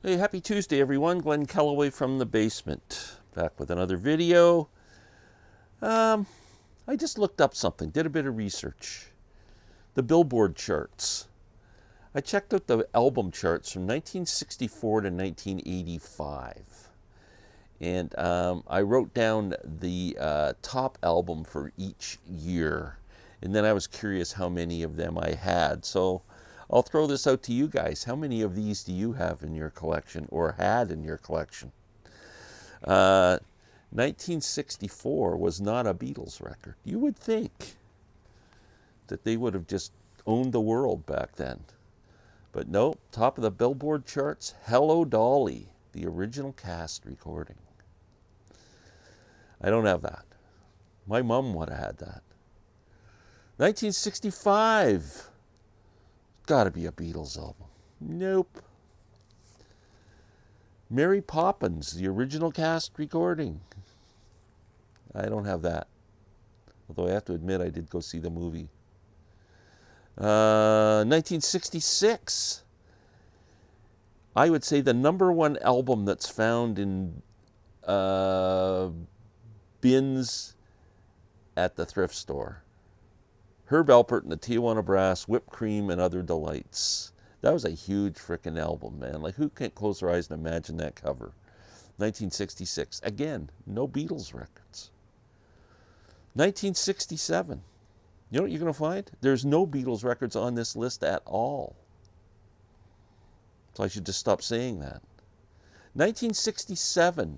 Hey, happy Tuesday, everyone. Glenn Kellaway from the basement. Back with another video. Um, I just looked up something, did a bit of research. The Billboard charts. I checked out the album charts from 1964 to 1985. And I wrote down the top album for each year. And then I was curious how many of them I had. So I'll throw this out to you guys. How many of these do you have in your collection or had in your collection? Uh, 1964 was not a Beatles record. You would think that they would have just owned the world back then. But nope, top of the Billboard charts, Hello Dolly, the original cast recording. I don't have that. My mom would have had that. 1965, gotta be a Beatles album. Nope. Mary Poppins, the original cast recording. I don't have that. Although I have to admit, I did go see the movie. 1966. I would say the number one album that's found in bins at the thrift store. Herb Alpert and the Tijuana Brass, Whipped Cream and Other Delights. That was a huge frickin' album, man. Like, who can't close their eyes and imagine that cover? 1966. Again, no Beatles records. 1967. You know what you're going to find? There's no Beatles records on this list at all. So I should just stop saying that. 1967.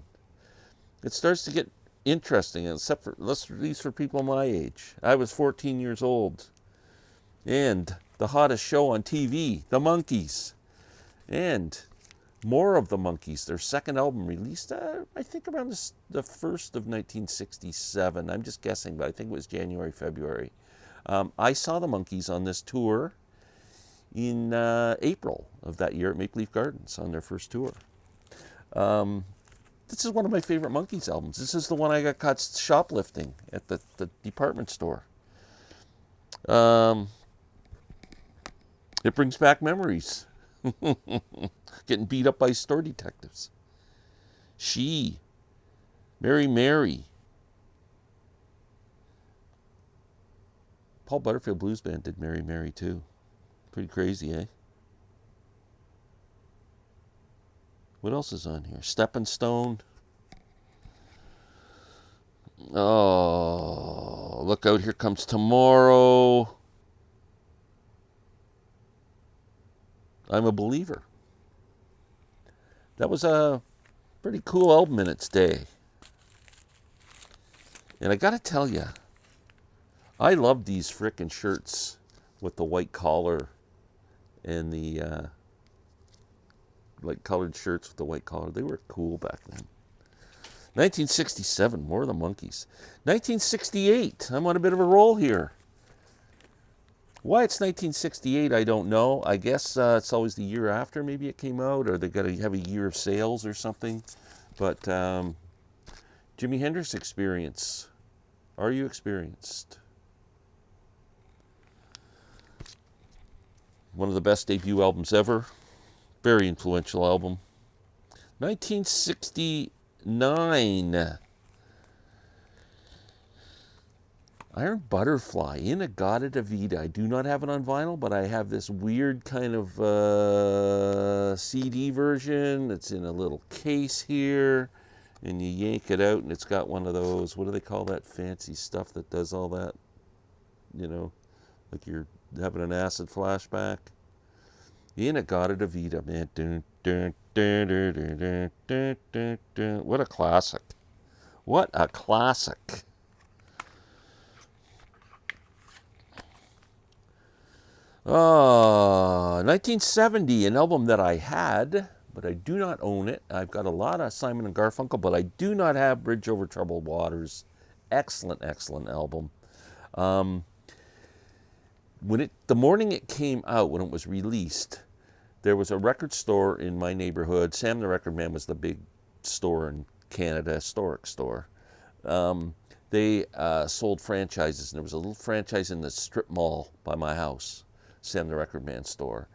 It starts to get interesting, except for, at least for people my age. I was 14 years old. And the hottest show on TV, The Monkees. And more of The Monkees, their second album released, I think around the 1st of 1967. I'm just guessing, but I think it was January, February. I saw The Monkees on this tour in April of that year at Maple Leaf Gardens on their first tour. This is one of my favorite Monkees albums. This is the one I got caught shoplifting at the department store. It brings back memories. Getting beat up by store detectives. She, Mary. Paul Butterfield Blues Band did Mary too. Pretty crazy, eh? What else is on here? Steppin' Stone. Oh, look out, here comes tomorrow. I'm a Believer. That was a pretty cool album in its day. And I gotta tell you, I love these frickin' shirts with the white collar and the like colored shirts with the white collar. They were cool back then. 1967, more of the Monkees. 1968, I'm on a bit of a roll here. Why it's 1968, I don't know. I guess it's always the year after maybe it came out, or they got to have a year of sales or something. But Jimi Hendrix Experience. Are you experienced? One of the best debut albums ever. Very influential album. 1969. Iron Butterfly, In-A-Gadda-Da-Vida. I do not have it on vinyl, but I have this weird kind of CD version. It's in a little case here, and you yank it out, and it's got one of those, what do they call that fancy stuff that does all that? You know, like you're having an acid flashback. In-A-Gadda-Da-Vida, man. Dun, dun, dun, dun, dun, dun, dun, dun, dun. What a classic. What a classic. Oh, 1970, an album that I had, but I do not own it. I've got a lot of Simon and Garfunkel, but I do not have Bridge Over Troubled Waters. Excellent album. The morning it came out, when it was released, there was a record store in my neighborhood. Sam the Record Man was the big store in Canada, historic store. They sold franchises, and there was a little franchise in the strip mall by my house, Sam the Record Man store.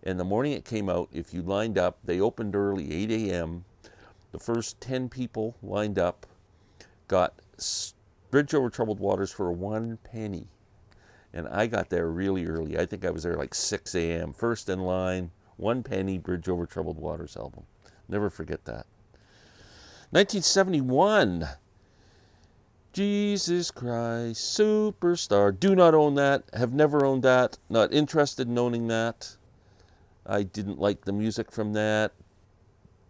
And the morning it came out, if you lined up, they opened early, 8 a.m. The first 10 people lined up got Bridge Over Troubled Waters for 1 penny. And I got there really early. I think I was there like 6 a.m. First in line, 1 penny, Bridge Over Troubled Waters album. Never forget that. 1971, Jesus Christ Superstar. Do not own that. Have never owned that. Not interested in owning that. I didn't like the music from that.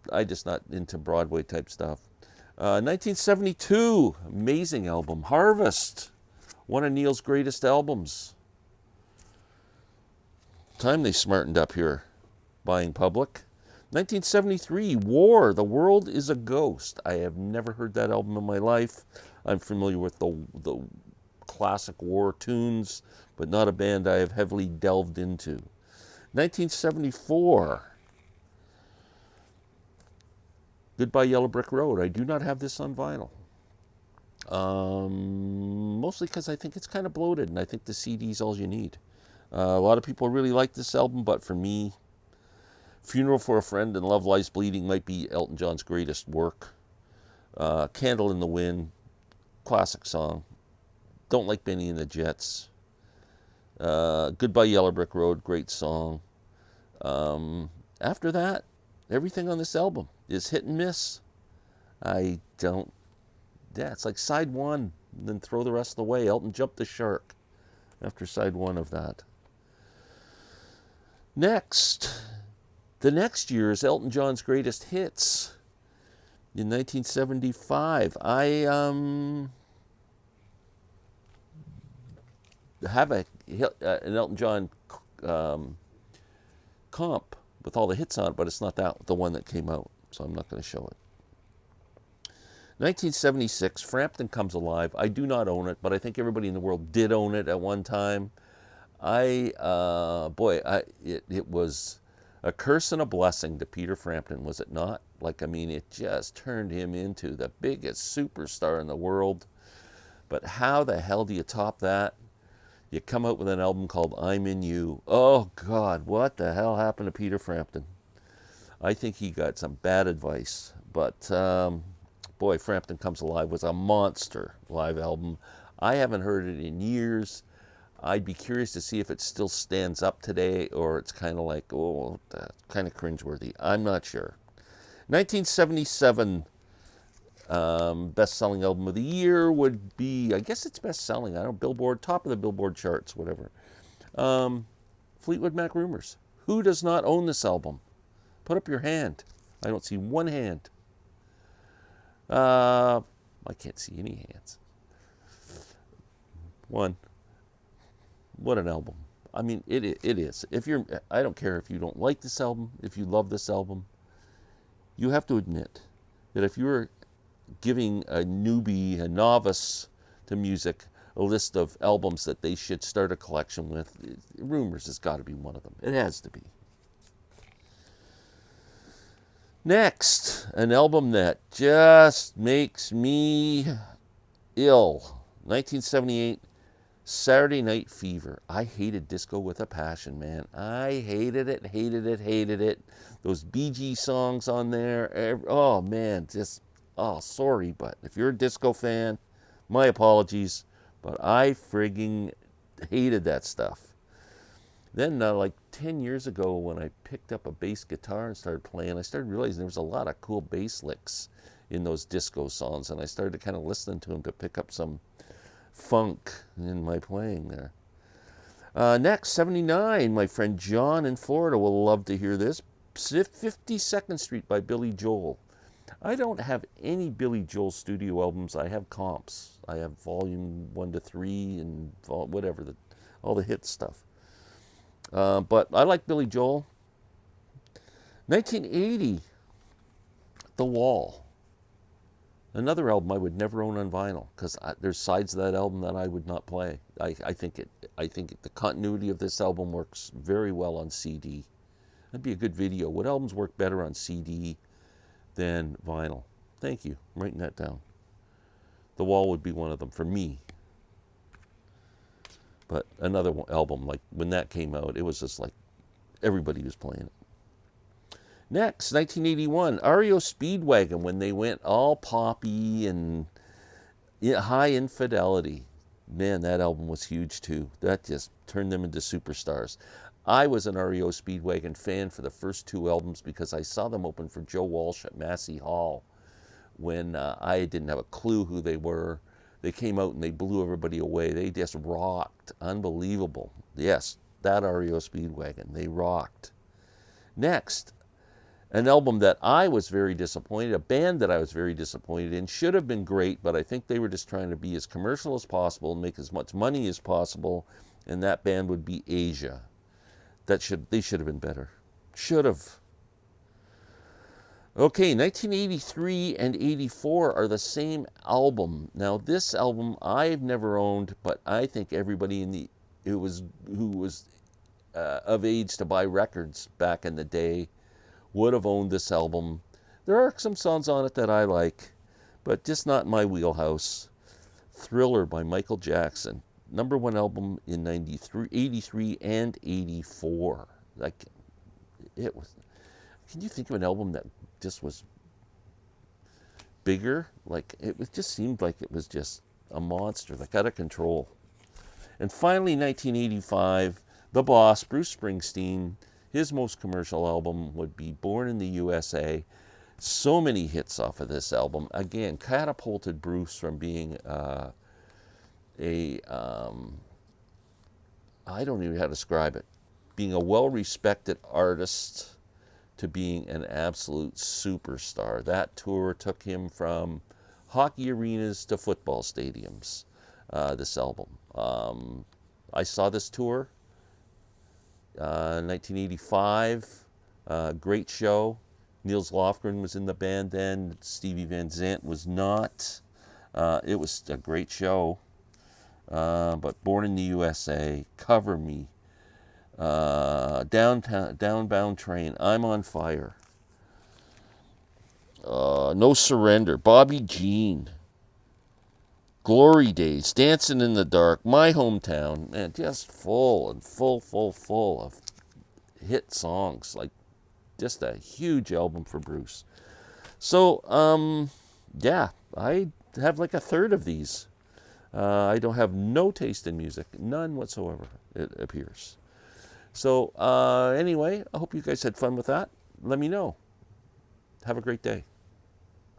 I just not into Broadway type stuff. 1972, amazing album, Harvest. One of Neil's greatest albums. Time they smartened up here, buying public. 1973, War, The World is a Ghost. I have never heard that album in my life. I'm familiar with the classic War tunes, but not a band I have heavily delved into. 1974, Goodbye Yellow Brick Road. I do not have this on vinyl. Mostly because I think it's kind of bloated, and I think the CD's all you need. A lot of people really like this album, but for me, Funeral for a Friend and Love Lies Bleeding might be Elton John's greatest work. Candle in the Wind, classic song. Don't like Benny and the Jets. Goodbye Yellow Brick Road, great song. After that, everything on this album is hit and miss. It's like side one, and then throw the rest away. Elton jumped the shark after side one of that. Next, the next year is Elton John's greatest hits. In 1975, I have an Elton John comp with all the hits on it, but it's not the one that came out, so I'm not going to show it. 1976, Frampton Comes Alive. I do not own it, but I think everybody in the world did own it at one time. It was a curse and a blessing to Peter Frampton, was it not? It just turned him into the biggest superstar in the world. But how the hell do you top that? You come out with an album called I'm In You. Oh, God, what the hell happened to Peter Frampton? I think he got some bad advice. But, Frampton Comes Alive was a monster live album. I haven't heard it in years. I'd be curious to see if it still stands up today, or it's kind of like, kind of cringeworthy. I'm not sure. 1977, best-selling album of the year would be, I guess it's best-selling. I don't know, Billboard, top of the Billboard charts, whatever. Fleetwood Mac Rumors. Who does not own this album? Put up your hand. I don't see one hand. I can't see any hands. One. What an album. I mean, it is. I don't care if you don't like this album, if you love this album. You have to admit that if you're giving a newbie, a novice to music, a list of albums that they should start a collection with, Rumors has got to be one of them. It has to be. Next, an album that just makes me ill. 1978, Saturday Night Fever. I hated disco with a passion, man. I hated it. Those Bee Gees songs on there. Oh, man, sorry, but if you're a disco fan, my apologies, but I frigging hated that stuff. Then, 10 years ago, when I picked up a bass guitar and started playing, I started realizing there was a lot of cool bass licks in those disco songs, and I started kind of listening to them to pick up some funk in my playing there. Next, 79, my friend John in Florida will love to hear this. 52nd Street by Billy Joel. I don't have any Billy Joel studio albums. I have comps. I have volume 1 to 3 and whatever, all the hit stuff. But I like Billy Joel. 1980, The Wall. Another album I would never own on vinyl, because there's sides of that album that I would not play. I think the continuity of this album works very well on CD. That'd be a good video. What albums work better on CD than vinyl? Thank you. I'm writing that down. The Wall would be one of them for me. But another album, like when that came out, it was just like everybody was playing it. Next, 1981, REO Speedwagon, when they went all poppy and high infidelity. Man, that album was huge too. That just turned them into superstars. I was an REO Speedwagon fan for the first two albums because I saw them open for Joe Walsh at Massey Hall when I didn't have a clue who they were. They came out and they blew everybody away. They just rocked. Unbelievable. Yes, that REO Speedwagon. They rocked. Next, an album that I was very disappointed, a band that I was very disappointed in, should have been great, but I think they were just trying to be as commercial as possible and make as much money as possible, and that band would be Asia. They should have been better. Should have. Okay, 1983 and 84 are the same album. Now, this album I've never owned, but I think everybody who was of age to buy records back in the day would have owned this album. There are some songs on it that I like, but just not in my wheelhouse. Thriller by Michael Jackson. #1 album in 83 and 84. Like, it was. Can you think of an album that just was bigger? Like, just seemed like it was just a monster, like out of control. And finally, 1985, the boss, Bruce Springsteen, his most commercial album would be Born in the USA. So many hits off of this album. Again, catapulted Bruce from being I don't even know how to describe it, being a well-respected artist to being an absolute superstar. That tour took him from hockey arenas to football stadiums, this album. I saw this tour in 1985. Great show. Niels Lofgren was in the band then. Stevie Van Zandt was not. It was a great show. But Born in the USA, Cover Me, Downbound Train, I'm on Fire, No Surrender, Bobby Jean, Glory Days, Dancing in the Dark, My Hometown, man, just full of hit songs. Like, just a huge album for Bruce. So, yeah, I have like a third of these. I don't have no taste in music, none whatsoever, it appears. So anyway, I hope you guys had fun with that. Let me know. Have a great day.